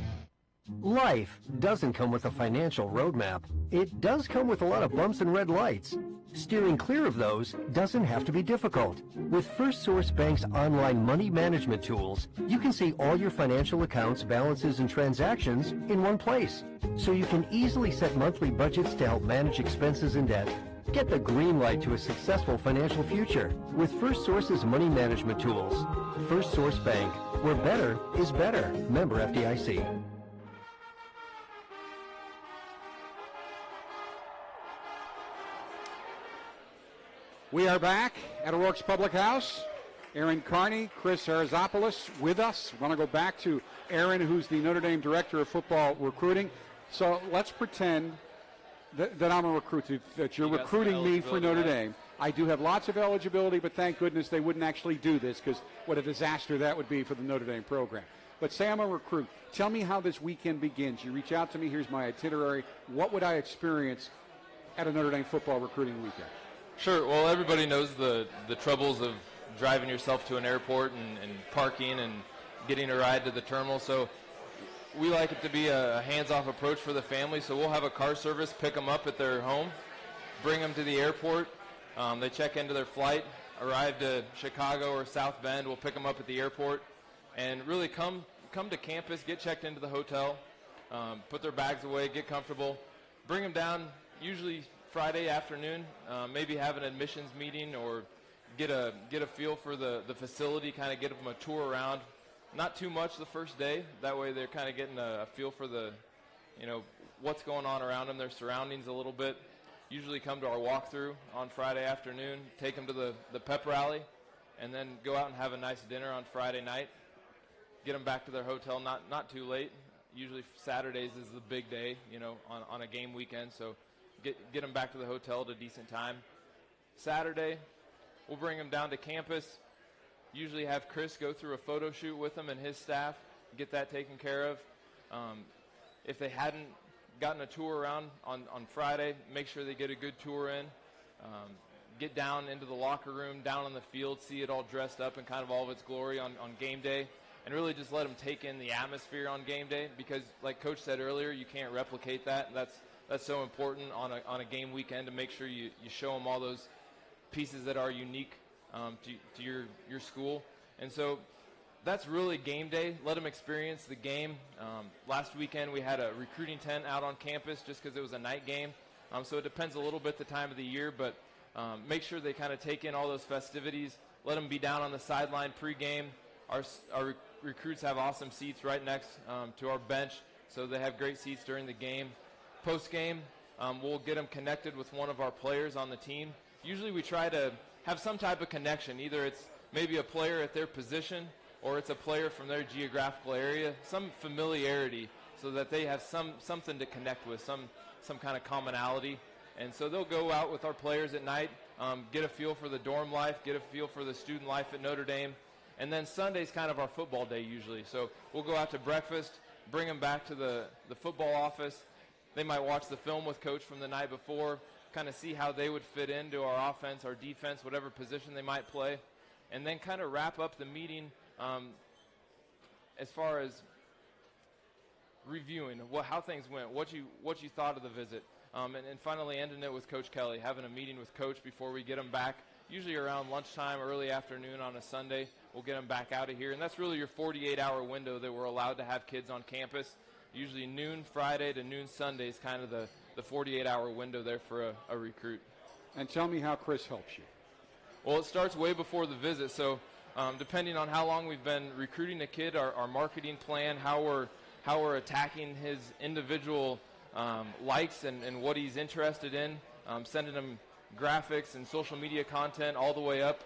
Life doesn't come with a financial roadmap. It does come with a lot of bumps and red lights. Steering clear of those doesn't have to be difficult. With First Source Bank's online money management tools, you can see all your financial accounts, balances, and transactions in one place. So you can easily set monthly budgets to help manage expenses and debt. Get the green light to a successful financial future with First Source's money management tools. First Source Bank, where better is better. Member FDIC. We are back at O'Rourke's Public House. Aaron Carney, Chris Arizopoulos with us. I want to go back to Aaron, who's the Notre Dame Director of Football Recruiting. So let's pretend that I'm a recruit, that you're recruiting me for Notre Dame. I do have lots of eligibility, but thank goodness they wouldn't actually do this, because what a disaster that would be for the Notre Dame program. But say I'm a recruit. Tell me how this weekend begins. You reach out to me. Here's my itinerary. What would I experience at a Notre Dame football recruiting weekend? Sure. Well, everybody knows the troubles of driving yourself to an airport and parking and getting a ride to the terminal. So we like it to be a hands-off approach for the family. So we'll have a car service pick them up at their home, bring them to the airport. They check into their flight, arrive to Chicago or South Bend. We'll pick them up at the airport and really come to campus, get checked into the hotel, put their bags away, get comfortable, bring them down, usually Friday afternoon, maybe have an admissions meeting or get a feel for the facility, kind of get them a tour around. Not too much the first day. That way they're kind of getting a feel for what's going on around them, their surroundings a little bit. Usually come to our walkthrough on Friday afternoon, take them to the pep rally, and then go out and have a nice dinner on Friday night. Get them back to their hotel, not too late. Usually Saturdays is the big day, on a game weekend, so get them back to the hotel at a decent time. Saturday, we'll bring them down to campus. Usually have Chris go through a photo shoot with them and his staff, get that taken care of. If they hadn't gotten a tour around on Friday, make sure they get a good tour in. Get down into the locker room, down on the field, see it all dressed up in kind of all of its glory on game day, and really just let them take in the atmosphere on game day, because like Coach said earlier, you can't replicate that. And that's so important on a game weekend, to make sure you show them all those pieces that are unique to your school. And so that's really game day. Let them experience the game. Last weekend we had a recruiting tent out on campus just because it was a night game. So it depends a little bit the time of the year, but make sure they kind of take in all those festivities. Let them be down on the sideline pregame. Our recruits have awesome seats right next to our bench, so they have great seats during the game. Post-game, we'll get them connected with one of our players on the team. Usually we try to have some type of connection. Either it's maybe a player at their position or it's a player from their geographical area, some familiarity so that they have something to connect with, some kind of commonality. And so they'll go out with our players at night, get a feel for the dorm life, get a feel for the student life at Notre Dame. And then Sunday's kind of our football day usually. So we'll go out to breakfast, bring them back to the football office. They might watch the film with Coach from the night before, kind of see how they would fit into our offense, our defense, whatever position they might play, and then kind of wrap up the meeting as far as reviewing how things went, what you thought of the visit, and finally ending it with Coach Kelly, having a meeting with Coach before we get them back, usually around lunchtime, early afternoon on a Sunday. We'll get them back out of here, and that's really your 48-hour window that we're allowed to have kids on campus. Usually noon Friday to noon Sunday is kind of the 48-hour window there for a recruit. And tell me how Chris helps you. Well, it starts way before the visit, so depending on how long we've been recruiting a kid, our marketing plan, how we're attacking his individual likes and what he's interested in, sending him graphics and social media content all the way up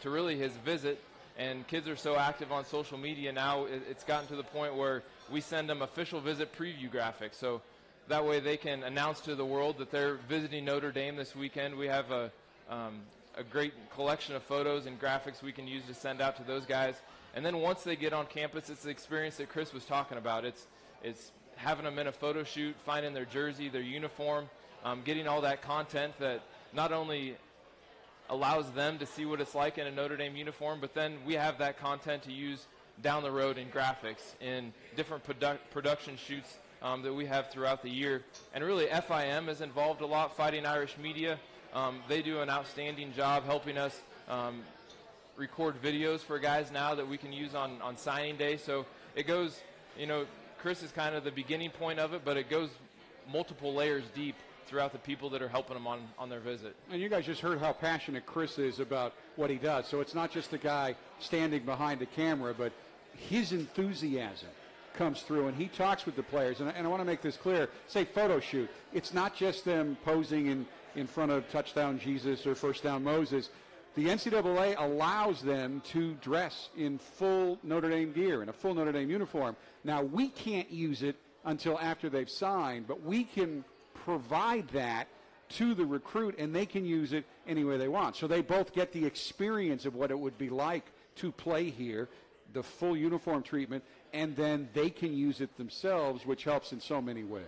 to really his visit. And kids are so active on social media now, it's gotten to the point where we send them official visit preview graphics. So that way they can announce to the world that they're visiting Notre Dame this weekend. We have a great collection of photos and graphics we can use to send out to those guys. And then once they get on campus, it's the experience that Chris was talking about. It's having them in a photo shoot, finding their jersey, their uniform, getting all that content that not only allows them to see what it's like in a Notre Dame uniform, but then we have that content to use down the road in graphics, in different production shoots that we have throughout the year. And really, FIM is involved a lot, Fighting Irish Media. They do an outstanding job helping us record videos for guys now that we can use on signing day. So it goes, Chris is kind of the beginning point of it, but it goes multiple layers deep throughout the people that are helping him on their visit. And you guys just heard how passionate Chris is about what he does. So it's not just the guy standing behind the camera, but his enthusiasm comes through, and he talks with the players. And I want to make this clear. Say photo shoot. It's not just them posing in front of Touchdown Jesus or First Down Moses. The NCAA allows them to dress in full Notre Dame gear, in a full Notre Dame uniform. Now, we can't use it until after they've signed, but we can provide that to the recruit, and they can use it any way they want. So they both get the experience of what it would be like to play here, the full uniform treatment, and then they can use it themselves, which helps in so many ways.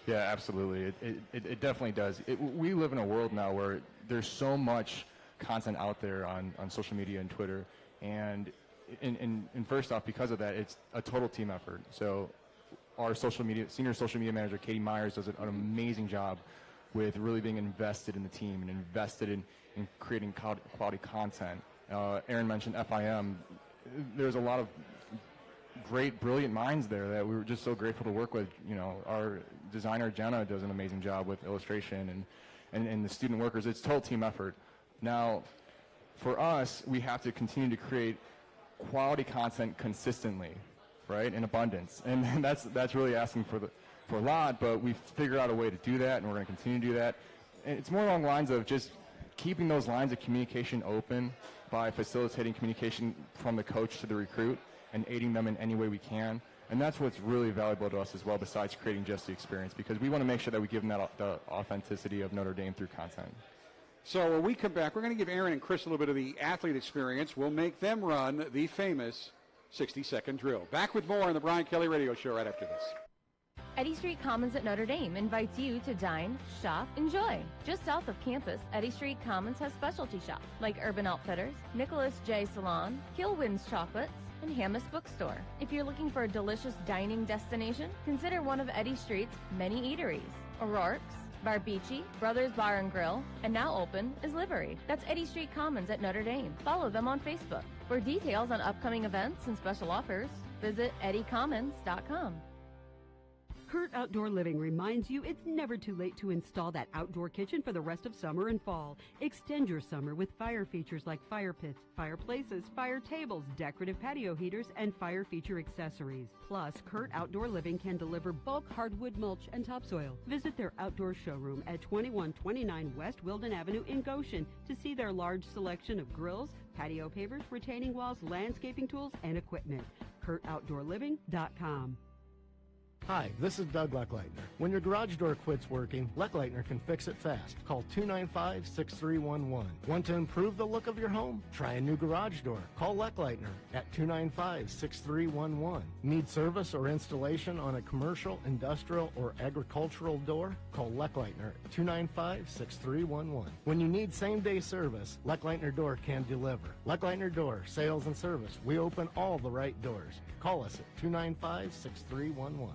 Yeah, absolutely. It definitely does. We live in a world now where there's so much content out there on social media and Twitter, and first off, because of that, it's a total team effort. So our senior social media manager, Katie Myers, does an amazing job with really being invested in the team and invested in creating quality content. Aaron mentioned FIM. There's a lot of great, brilliant minds there that we were just so grateful to work with. Our designer, Jenna, does an amazing job with illustration and the student workers. It's total team effort. Now, for us, we have to continue to create quality content consistently, right, in abundance. And that's really asking for a lot, but we've figured out a way to do that, and we're going to continue to do that. And it's more along the lines of just keeping those lines of communication open by facilitating communication from the coach to the recruit and aiding them in any way we can. And that's what's really valuable to us as well, besides creating just the experience, because we want to make sure that we give them the authenticity of Notre Dame through content. So when we come back, we're going to give Aaron and Chris a little bit of the athlete experience. We'll make them run the famous 60-second drill. Back with more on the Brian Kelly Radio Show right after this. Eddy Street Commons at Notre Dame invites you to dine, shop, enjoy. Just south of campus, Eddy Street Commons has specialty shops like Urban Outfitters, Nicholas J. Salon, Kilwin's Chocolates, and Hammis Bookstore. If you're looking for a delicious dining destination, consider one of Eddy Street's many eateries: O'Rourke's, Barbici, Brothers Bar and Grill, and now open is Livery. That's Eddy Street Commons at Notre Dame. Follow them on Facebook. For details on upcoming events and special offers, visit eddycommons.com. Kurt Outdoor Living reminds you it's never too late to install that outdoor kitchen for the rest of summer and fall. Extend your summer with fire features like fire pits, fireplaces, fire tables, decorative patio heaters, and fire feature accessories. Plus, Kurt Outdoor Living can deliver bulk hardwood mulch and topsoil. Visit their outdoor showroom at 2129 West Wilden Avenue in Goshen to see their large selection of grills, patio pavers, retaining walls, landscaping tools, and equipment. KurtOutdoorLiving.com. Hi, this is Doug Leckleitner. When your garage door quits working, Leckleitner can fix it fast. Call 295-6311. Want to improve the look of your home? Try a new garage door. Call Leckleitner at 295-6311. Need service or installation on a commercial, industrial, or agricultural door? Call Leckleitner at 295-6311. When you need same-day service, Leckleitner Door can deliver. Leckleitner Door, sales and service. We open all the right doors. Call us at 295-6311.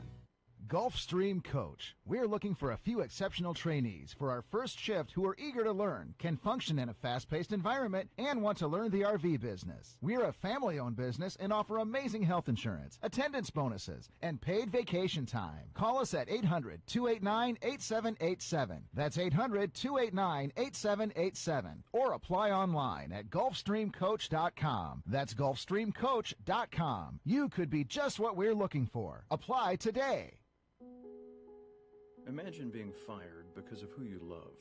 Gulfstream Coach. We're looking for a few exceptional trainees for our first shift who are eager to learn, can function in a fast-paced environment, and want to learn the RV business. We're a family-owned business and offer amazing health insurance, attendance bonuses, and paid vacation time. Call us at 800-289-8787. That's 800-289-8787. Or apply online at GulfstreamCoach.com. That's GulfstreamCoach.com. You could be just what we're looking for. Apply today. Imagine being fired because of who you love.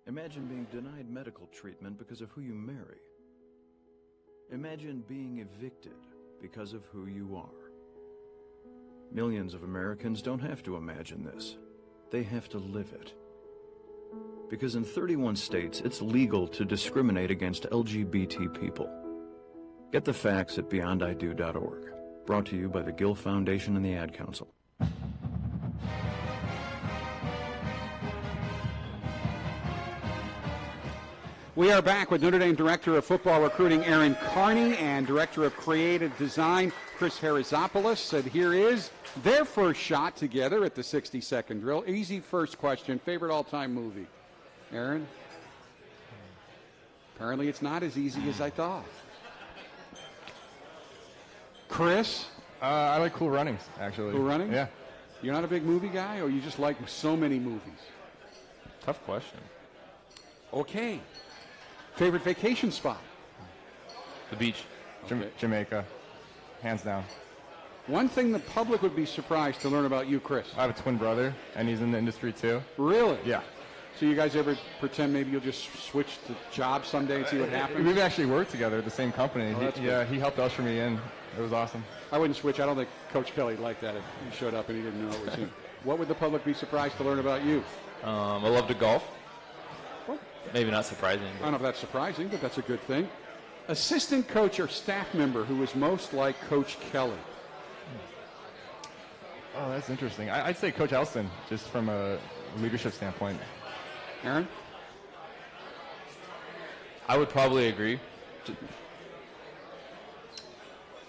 Imagine being denied medical treatment because of who you marry. Imagine being evicted because of who you are. Millions of Americans don't have to imagine this. They have to live it. Because in 31 states, it's legal to discriminate against LGBT people. Get the facts at beyondido.org. Brought to you by the Gill Foundation and the Ad Council. We are back with Notre Dame Director of Football Recruiting Aaron Carney and Director of Creative Design Chris Harizopoulos. And here is their first shot together at the 60-second drill. Easy first question. Favorite all-time movie? Aaron? Apparently it's not as easy as I thought. Chris? I like Cool Runnings, actually. Cool Runnings? Yeah. You're not a big movie guy, or you just like so many movies? Tough question. Okay. Favorite vacation spot? The beach. Okay. Jamaica. Hands down. One thing the public would be surprised to learn about you, Chris. I have a twin brother, and he's in the industry too. Really? Yeah. So you guys ever pretend maybe you'll just switch to jobs someday and see what happens? We've actually worked together at the same company. Oh, He helped usher me in. It was awesome. I wouldn't switch. I don't think Coach Kelly liked that if he showed up and he didn't know it was him. What would the public be surprised to learn about you? I love to golf. Well, maybe not surprising. I don't know if that's surprising, but that's a good thing. Assistant coach or staff member who is most like Coach Kelly? Oh, that's interesting. I'd say Coach Elston, just from a leadership standpoint. Aaron? I would probably agree.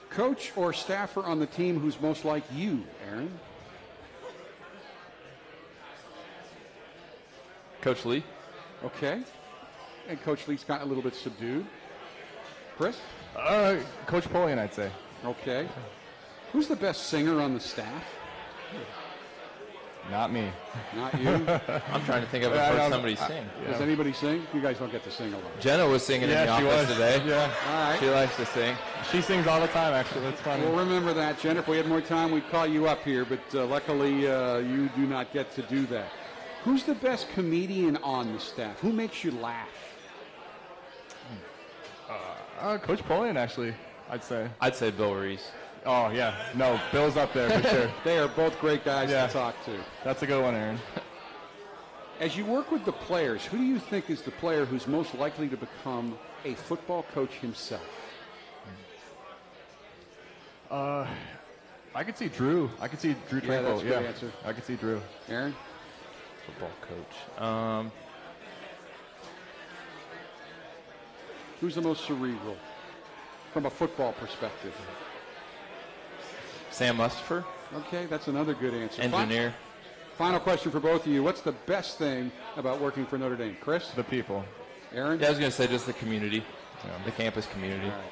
Coach or staffer on the team who's most like you, Aaron? Coach Lee. Okay. And Coach Lee's gotten a little bit subdued. Chris? Coach Polian, I'd say. Okay. Who's the best singer on the staff? Not me. Not you? I'm trying to think of somebody sing. Does anybody sing? You guys don't get to sing a lot. Jenna was singing in the office today. Yeah. All right. She likes to sing. She sings all the time, actually. That's funny. We'll remember that, Jenna. If we had more time, we'd call you up here, but luckily you do not get to do that. Who's the best comedian on the staff? Who makes you laugh? Coach Polian, actually, I'd say. I'd say Bill Reese. Oh, yeah. No, Bill's up there for sure. They are both great guys to talk to. That's a good one, Aaron. As you work with the players, who do you think is the player who's most likely to become a football coach himself? I could see Drew. I could see Drew Tranquil. Yeah, that's a good answer. I could see Drew. Aaron? Football coach. Who's the most cerebral from a football perspective? Sam Mustipher. Okay, that's another good answer. Engineer. Final question for both of you. What's the best thing about working for Notre Dame? Chris? The people. Aaron? Yeah, I was going to say just the community, the campus community. All right.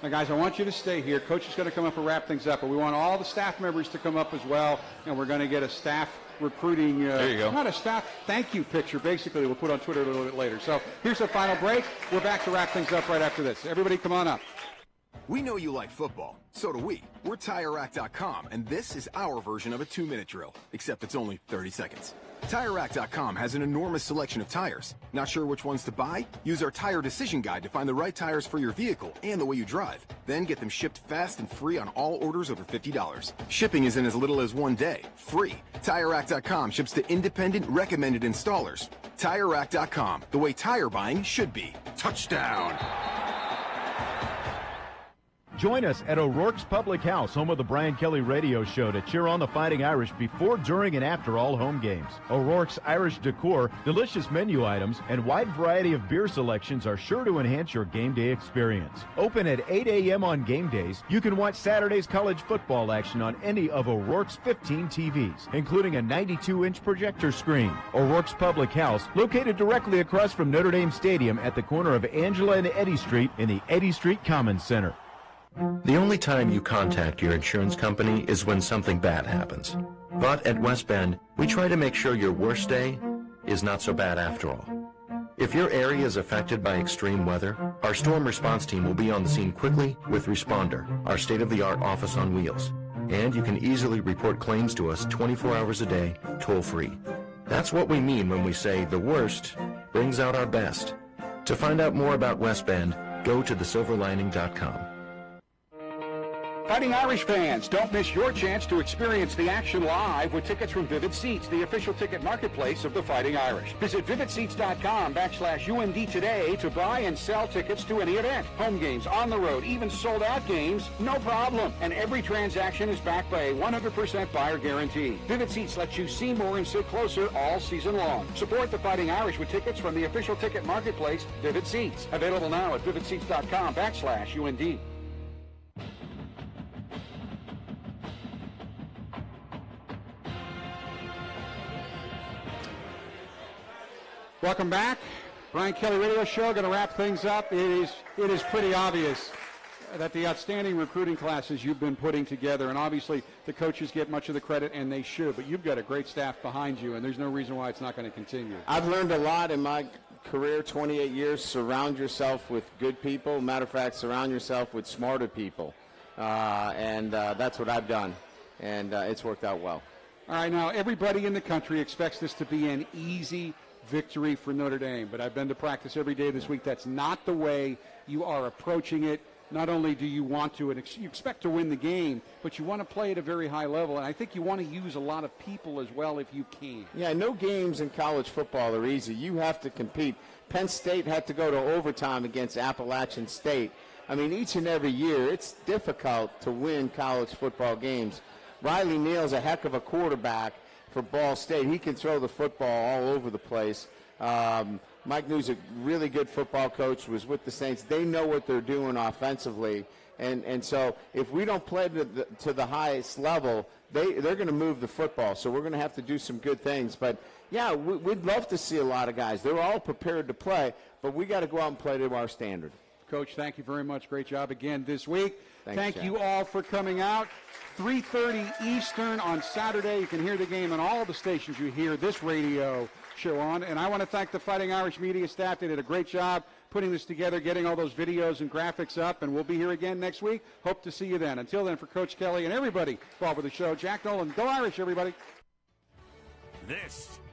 Now, guys, I want you to stay here. Coach is going to come up and wrap things up, but we want all the staff members to come up as well, and we're going to get a staff recruiting, there you go. Not a staff thank you picture, basically, we'll put on Twitter a little bit later. So here's a final break. We're back to wrap things up right after this. Everybody come on up. We know you like football. So do we. We're TireRack.com, and this is our version of a 2-minute drill, except it's only 30 seconds. TireRack.com has an enormous selection of tires. Not sure which ones to buy? Use our Tire Decision Guide to find the right tires for your vehicle and the way you drive. Then get them shipped fast and free on all orders over $50. Shipping is in as little as 1 day. Free. TireRack.com ships to independent, recommended installers. TireRack.com, the way tire buying should be. Touchdown! Join us at O'Rourke's Public House, home of the Brian Kelly Radio Show, to cheer on the Fighting Irish before, during, and after all home games. O'Rourke's Irish decor, delicious menu items, and wide variety of beer selections are sure to enhance your game day experience. Open at 8 a.m. on game days, you can watch Saturday's college football action on any of O'Rourke's 15 TVs, including a 92-inch projector screen. O'Rourke's Public House, located directly across from Notre Dame Stadium at the corner of Angela and Eddy Street in the Eddy Street Commons Center. The only time you contact your insurance company is when something bad happens. But at West Bend, we try to make sure your worst day is not so bad after all. If your area is affected by extreme weather, our storm response team will be on the scene quickly with Responder, our state-of-the-art office on wheels. And you can easily report claims to us 24 hours a day, toll-free. That's what we mean when we say the worst brings out our best. To find out more about West Bend, go to thesilverlining.com. Fighting Irish fans, don't miss your chance to experience the action live with tickets from Vivid Seats, the official ticket marketplace of the Fighting Irish. Visit vividseats.com/UND today to buy and sell tickets to any event. Home games, on the road, even sold-out games, no problem. And every transaction is backed by a 100% buyer guarantee. Vivid Seats lets you see more and sit closer all season long. Support the Fighting Irish with tickets from the official ticket marketplace, Vivid Seats. Available now at vividseats.com/UND. Welcome back. Brian Kelly Radio Show. Going to wrap things up. It is pretty obvious that the outstanding recruiting classes you've been putting together, and obviously the coaches get much of the credit, and they should, but you've got a great staff behind you, and there's no reason why it's not going to continue. I've learned a lot in my career, 28 years. Surround yourself with good people. Matter of fact, surround yourself with smarter people. And that's what I've done, and it's worked out well. All right, now everybody in the country expects this to be an easy victory for Notre Dame, but I've been to practice every day this week. That's not the way you are approaching it. Not only do you want to, and you expect to win the game, but you want to play at a very high level, and I think you want to use a lot of people as well if you can. Yeah, no games in college football are easy. You have to compete. Penn State had to go to overtime against Appalachian State. I mean, each and every year, it's difficult to win college football games. Riley Neal's a heck of a quarterback for Ball State. He can throw the football all over the place. Mike New's a really good football coach, was with the Saints. They know what they're doing offensively. And so if we don't play to the highest level, they're going to move the football. So we're going to have to do some good things. But, yeah, we'd love to see a lot of guys. They're all prepared to play, but we got to go out and play to our standard. Coach, thank you very much. Great job again this week. Thanks, thank Jack. you all for coming out. 3:30 Eastern on Saturday. You can hear the game on all the stations you hear this radio show on. And I want to thank the Fighting Irish media staff. They did a great job putting this together, getting all those videos and graphics up. And we'll be here again next week. Hope to see you then. Until then, for Coach Kelly and everybody involved with the show, Jack Nolan, go Irish, everybody. This